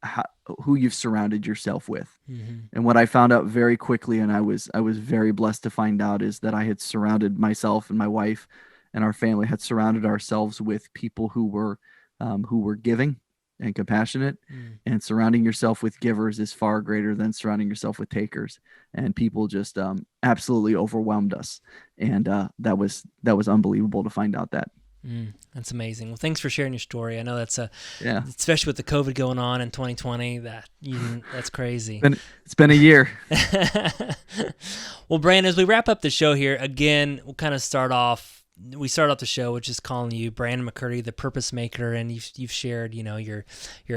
how, who you've surrounded yourself with. mhm, And what I found out very quickly, and I was very blessed to find out, is that I had surrounded myself and my wife and our family had surrounded ourselves with people who were giving and compassionate. mm. And surrounding yourself with givers is far greater than surrounding yourself with takers. And people just absolutely overwhelmed us, and that was unbelievable to find out that. That's amazing. Well, thanks for sharing your story. I know Yeah, especially with the COVID going on in 2020, that's crazy. it's been a year. Well, Brandon, as we wrap up the show here, again, we'll kind of start off. We start off the show with just calling you Brandon McCurdy, the Purpose Maker, and you've shared, you're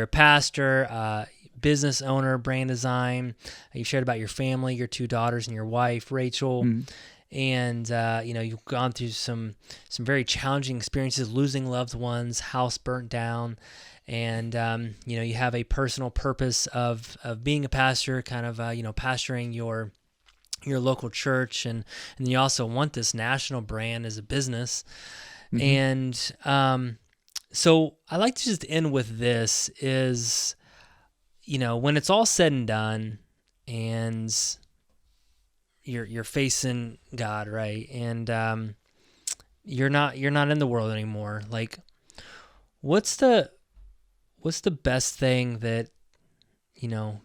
a pastor, business owner, brand design. You've shared about your family, your two daughters, and your wife, Rachel. Mm, And you've gone through some very challenging experiences, losing loved ones, house burnt down, and you have a personal purpose of being a pastor, kind of pastoring your local church, and you also want this national brand as a business. mhm. And so I like to just end with this: is when it's all said and done, and you're facing God, right? And you're not in the world anymore. Like, what's the best thing that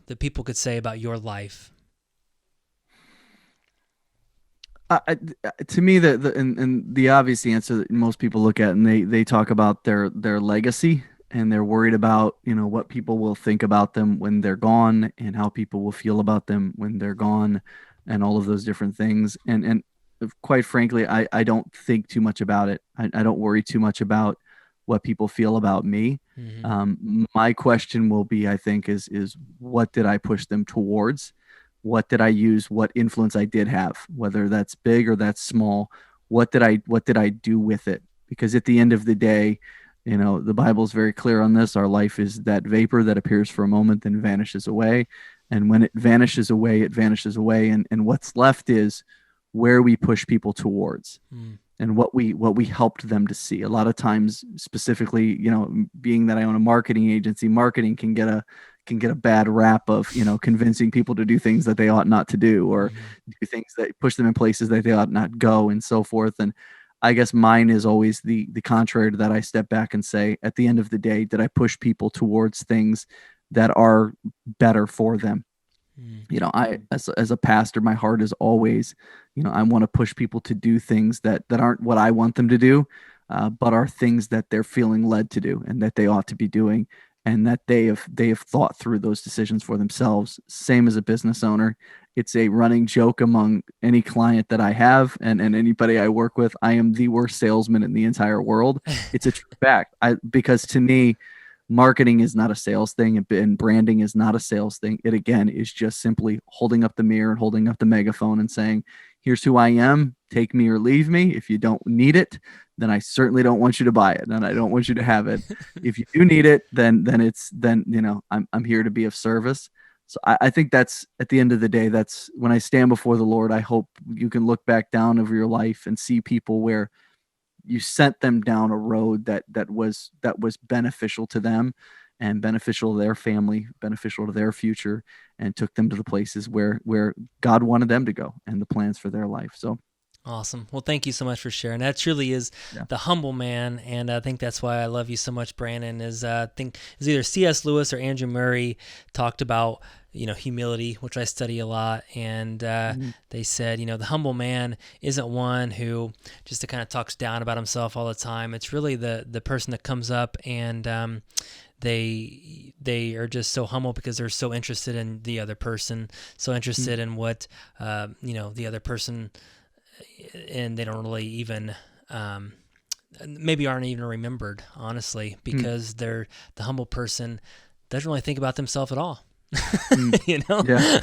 that people could say about your life? To me, and the obvious answer that most people look at, and they talk about their legacy, and they're worried about what people will think about them when they're gone, and how people will feel about them when they're gone, and all of those different things. And quite frankly, I don't think too much about it. I don't worry too much about what people feel about me. Mm-hmm. My question will be, I think, is what did I push them towards? What did I use? What influence I did have, whether that's big or that's small. What did I do with it? Because at the end of the day, The Bible is very clear on this. Our life is that vapor that appears for a moment, then vanishes away. And when it vanishes away, it vanishes away. And what's left is where we push people towards Mm. and what we helped them to see. A lot of times, specifically, being that I own a marketing agency, marketing can get a bad rap of convincing people to do things that they ought not to do, or Mm-hmm. do things that push them in places that they ought not go, and so forth. And I guess mine is always the contrary to that. I step back and say, at the end of the day, did I push people towards things that are better for them? Mm. I, as a pastor, my heart is always, I want to push people to do things that aren't what I want them to do, but are things that they're feeling led to do and that they ought to be doing, and that they have thought through those decisions for themselves. Same as a business owner. It's a running joke among any client that I have, and anybody I work with. I am the worst salesman in the entire world. It's a true fact. Because to me, marketing is not a sales thing, and branding is not a sales thing. It again is just simply holding up the mirror and holding up the megaphone and saying, here's who I am, take me or leave me. If you don't need it, then I certainly don't want you to buy it, and I don't want you to have it. If you do need it, then I'm here to be of service. So I think that's, at the end of the day, that's when I stand before the Lord. I hope you can look back down over your life and see people where you sent them down a road that was beneficial to them, and beneficial to their family, beneficial to their future, and took them to the places where God wanted them to go, and the plans for their life. So Awesome. Well, thank you so much for sharing. That truly is yeah. the humble man, and I think that's why I love you so much, Brandon. I think is either C.S. Lewis or Andrew Murray talked about humility, which I study a lot, and Mhm. they said the humble man isn't one who just kind of talks down about himself all the time. It's really the person that comes up and they are just so humble because they're so interested in the other person, so interested in what the other person, and they don't really even maybe aren't even remembered, honestly, Mm. because the humble person doesn't really think about themselves at all. Mm. you know Yeah.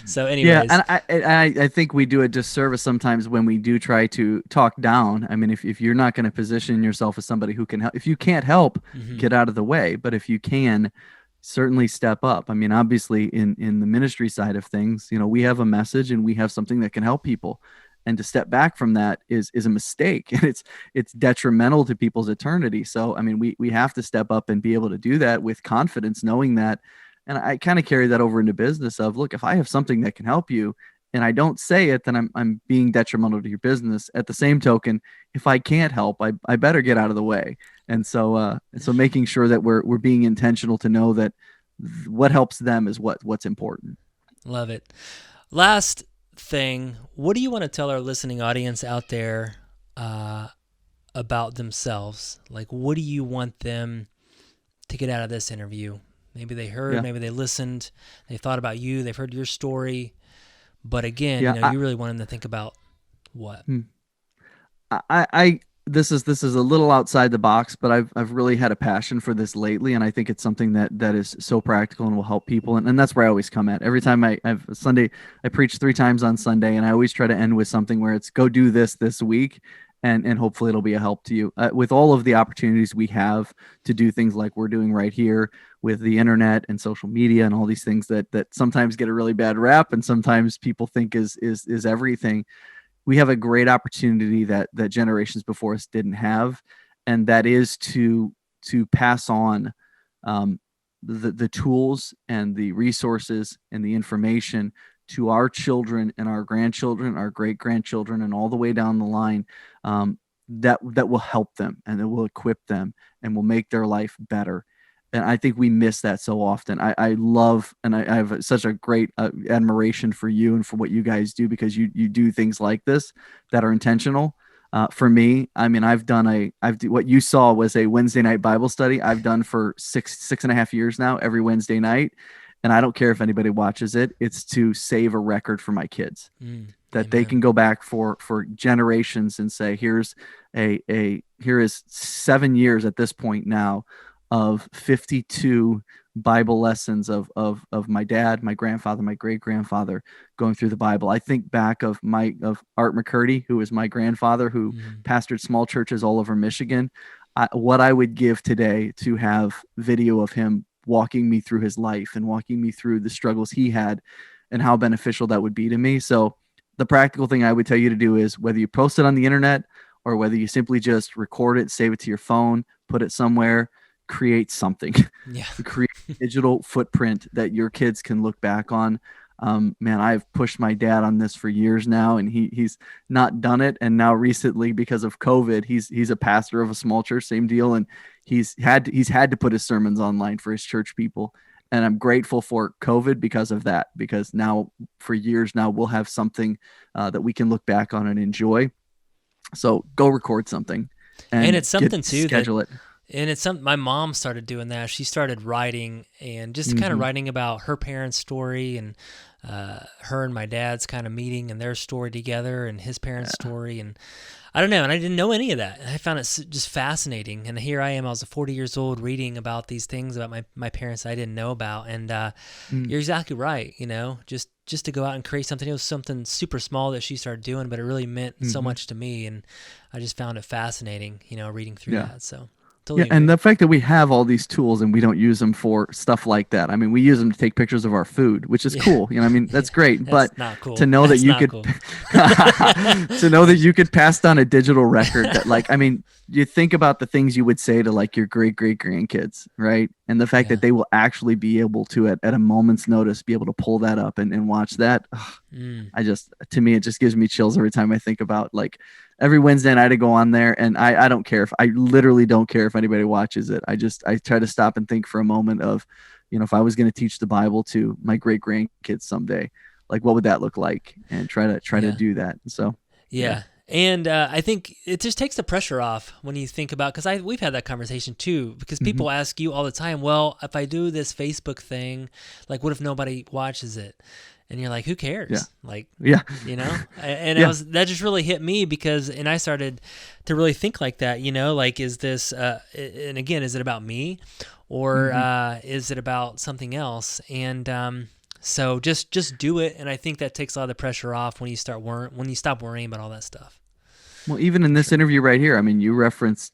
so Yeah, anyways. and I think we do a disservice sometimes when we do try to talk down. I mean, if you're not going to position yourself as somebody who can help, if you can't help, Hmm. get out of the way. But if you can, certainly step up. I mean, obviously, in the ministry side of things, we have a message and we have something that can help people. And to step back from that is a mistake, and it's detrimental to people's eternity. So, I mean, we have to step up and be able to do that with confidence, knowing that. And I kind of carry that over into business of, look, if I have something that can help you and I don't say it, then I'm being detrimental to your business. At the same token, if I can't help, I better get out of the way. And so making sure that we're being intentional to know that what helps them is what's important. Love it. Last thing, what do you want to tell our listening audience out there uh, about themselves? Like, what do you want them to get out of this interview? Maybe they heard, Yeah. maybe they listened, they thought about you, they've heard your story, but again, Yeah. you really want them to think about what? Hmm. I this is a little outside the box, but I've really had a passion for this lately, and I think it's something that is so practical and will help people, and that's where I always come at. Every time I've Sunday, I preach 3 times on Sunday, and I always try to end with something where it's go do this week, and hopefully it'll be a help to you. With all of the opportunities we have to do things like we're doing right here with the internet and social media and all these things that sometimes get a really bad rap, and sometimes people think is everything. We have a great opportunity that generations before us didn't have, and that is to pass on um, the tools and the resources and the information to our children and our grandchildren, our great grandchildren, and all the way down the line, that will help them and that will equip them and will make their life better. And I think we miss that so often. I love, and I have such a great admiration for you and for what you guys do, because you do things like this that are intentional. For me, I mean, what you saw was a Wednesday night Bible study I've done for six and a half years now, every Wednesday night. And I don't care if anybody watches it. It's to save a record for my kids, that they Amen. can go back for generations and say, here is 7 years at this point now of 52 Bible lessons of my dad, my grandfather, my great grandfather going through the Bible. I think back of Art McCurdy, who was my grandfather, who Mm. pastored small churches all over Michigan. what I would give today to have video of him walking me through his life and walking me through the struggles he had and how beneficial that would be to me. So the practical thing I would tell you to do is whether you post it on the internet or whether you simply just record it, save it to your phone, put it somewhere, create something. Yeah. Create a digital footprint that your kids can look back on. Man, I've pushed my dad on this for years now, and he's not done it. And now recently, because of COVID, he's a pastor of a small church, same deal, and he's had to put his sermons online for his church people. And I'm grateful for COVID because of that, because now for years now we'll have something that we can look back on and enjoy. So go record something, and it's something too schedule it. And it's something my mom started doing that. She started writing and just kind of writing about her parents' story and her and my dad's kind of meeting and their story together and his parents' story. And I don't know. And I didn't know any of that. And I found it just fascinating. And here I am. I was 40 years old reading about these things about my parents I didn't know about. And you're exactly right. You know, just to go out and create something. It was something super small that she started doing, but it really meant so much to me. And I just found it fascinating, you know, reading through that. So. Totally and the fact that we have all these tools and we don't use them for stuff like that. I mean, we use them to take pictures of our food, which is cool. You know, I mean, that's great. That's but not cool. To know that you could, to know that you could pass down a digital record that, like, I mean, you think about the things you would say to like your great grandkids, right? And the fact that they will actually be able to, at a moment's notice, be able to pull that up and watch that. To me, it just gives me chills every time I think about, like, every Wednesday night I go on there, and I don't care I literally don't care if anybody watches it. I try to stop and think for a moment of, you know, if I was going to teach the Bible to my great grandkids someday, like, what would that look like? And try to do that. So, And I think it just takes the pressure off when you think about, because we've had that conversation too, because people ask you all the time, well, if I do this Facebook thing, like, what if nobody watches it? And you're like, who cares? You know? And that just really hit me and I started to really think like that, you know, like, is this, and again, is it about me or is it about something else? And so just do it. And I think that takes a lot of the pressure off when you stop worrying about all that stuff. Well, even in this interview right here, I mean, you referenced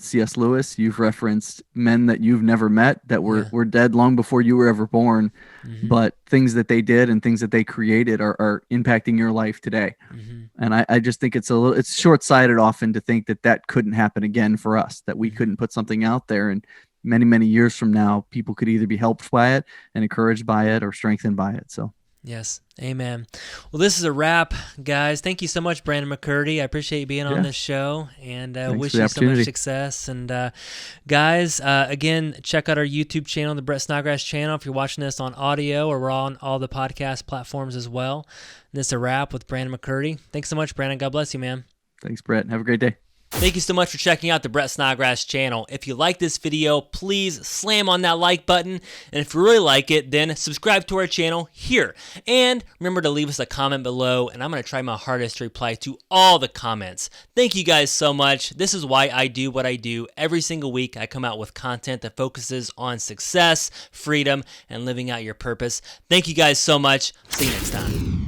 C.S. Lewis. You've referenced men that you've never met that were dead long before you were ever born, but things that they did and things that they created are impacting your life today. And I just think it's short-sighted often to think that couldn't happen again for us, that we couldn't put something out there, and many, many years from now, people could either be helped by it and encouraged by it or strengthened by it. So. Yes. Amen. Well, this is a wrap, guys. Thank you so much, Brandon McCurdy. I appreciate you being on this show, and wish you so much success. And guys, again, check out our YouTube channel, the Brett Snodgrass channel, if you're watching this on audio, or we're on all the podcast platforms as well. And this is a wrap with Brandon McCurdy. Thanks so much, Brandon. God bless you, man. Thanks, Brett. Have a great day. Thank you so much for checking out the Brett Snodgrass channel. If you like this video, please slam on that like button. And if you really like it, then subscribe to our channel here. And remember to leave us a comment below, and I'm going to try my hardest to reply to all the comments. Thank you guys so much. This is why I do what I do. Every single week, I come out with content that focuses on success, freedom, and living out your purpose. Thank you guys so much. See you next time.